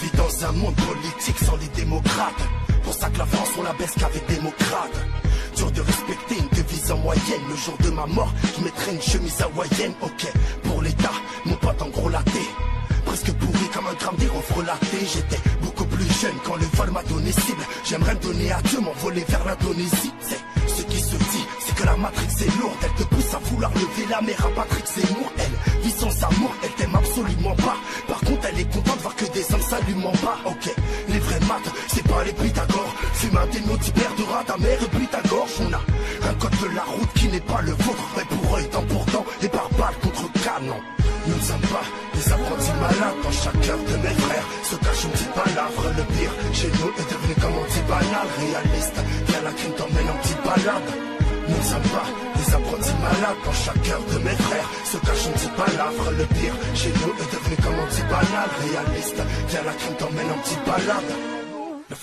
vit dans un monde politique sans les démocrates. Pour ça que la France on la baisse qu'avec démocrates. Dur de respecter une devise en moyenne. Le jour de ma mort, je mettrai une chemise hawaïenne. Ok, pour l'État, mon pote en gros laté. Presque pourri comme un gramme d'héros frelaté. J'étais beaucoup plus jeune quand le vol m'a donné cible. J'aimerais me donner à Dieu, m'envoler vers l'Indonésie. C'est ce qui se dit, c'est que la matrix est lourde. Elle te pousse à vouloir lever la mer à Patrick Seymour. Elle vit sans amour, elle t'aime absolument pas. Par contre elle est contente de voir que des hommes s'allument en bas. Ok, les vrais maths, c'est pas les Pythagore. Fume un dénoti perdura ta mère et puis ta gorge. On a un code de la route qui n'est pas le vôtre. Mais pour œil, temps pour temps, et par balle contre canon. Nous ne sommes pas des apprentis malades. Dans chaque cœur de mes frères se cache une petite palavre. Le pire chez nous est devenu comme un petit banal. Réaliste, viens la crime t'emmène en petite balade. Nous ne sommes pas des apprentis malades. Dans chaque cœur de mes frères se cache une petite palavre. Le pire chez nous est devenu comme un petit banal. Réaliste, viens la crime t'emmène en petite balade. 9-4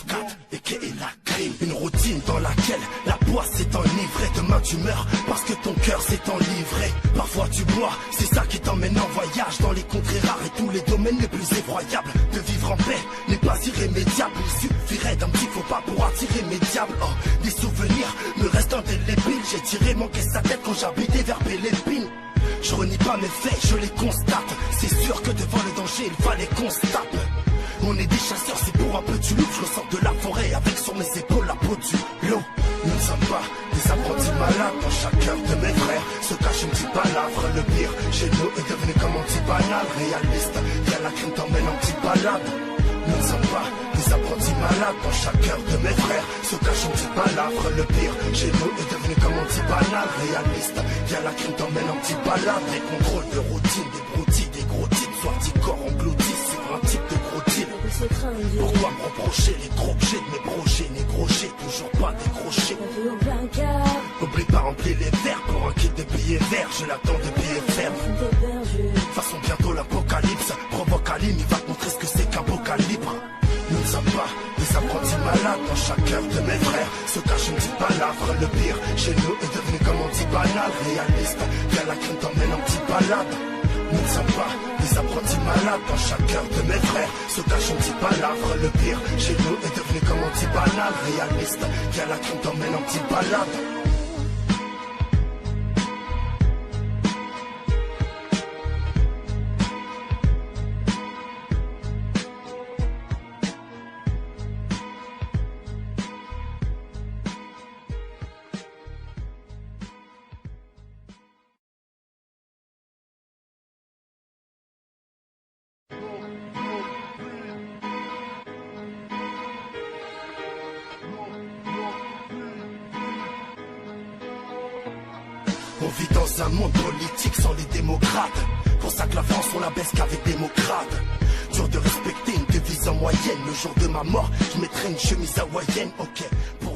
et qui est la crime. Une routine dans laquelle la poisse s'est enivrée. Demain tu meurs parce que ton cœur s'est enivré. Parfois tu bois, c'est ça qui t'emmène en voyage dans les contrées rares et tous les domaines les plus effroyables. De vivre en paix n'est pas irrémédiable. Il suffirait d'un petit faux pas pour attirer mes diables. Oh, des souvenirs me restent indélébiles. J'ai tiré mon caisse à tête quand j'habitais vers Bélépine. Je renie pas mes faits, je les constate. C'est sûr que devant le danger il fallait qu'on se tape. On est des chasseurs, c'est pour un peu du loup. Je ressors de la forêt avec sur mes épaules la peau du loup. Nous ne sommes pas des apprentis malades. Dans chaque cœur de mes frères se cache une petite palavre. Le pire chez nous est devenu comme un petit banal. Réaliste, viens la crime t'emmène en petite balade. Nous ne sommes pas des apprentis malades. Dans chaque cœur de mes frères se cache une petite palavre. Le pire chez nous est devenu comme un petit banal. Réaliste, viens la crime t'emmène en petite balade. Des contrôles de routine, des broutilles, des gros titres. Sortis corps engloutis sur un type de gros deal. Pourquoi me reprocher les trop que j'ai de mes projets? Négro, j'ai toujours pas décroché. N'oublie pas remplir les verres pour un kit de billets verts. Je l'attends de billets fermes. De toute façon bientôt l'apocalypse provoque Aline, il va te montrer ce que c'est qu'un beau calibre. Nous ne sommes pas des apprentis malades. Dans chaque cœur de mes frères se cache une petite palavre. Le pire chez nous est devenu comme un petit banal. Réaliste, viens la crime t'emmène en petite balade. Nous ne sommes pas des apprentis malades. Dans chaque cœur de mes frères se cache une petite palavre. Le pire chez nous est devenu comme un petit banal. Réaliste, viens la crime t'emmène en petite balade. On vit dans un monde politique sans les démocrates. Pour ça que la France on la baisse qu'avec démocrates. Dur de respecter une devise en moyenne. Le jour de ma mort, je mettrai une chemise hawaïenne. Ok, pour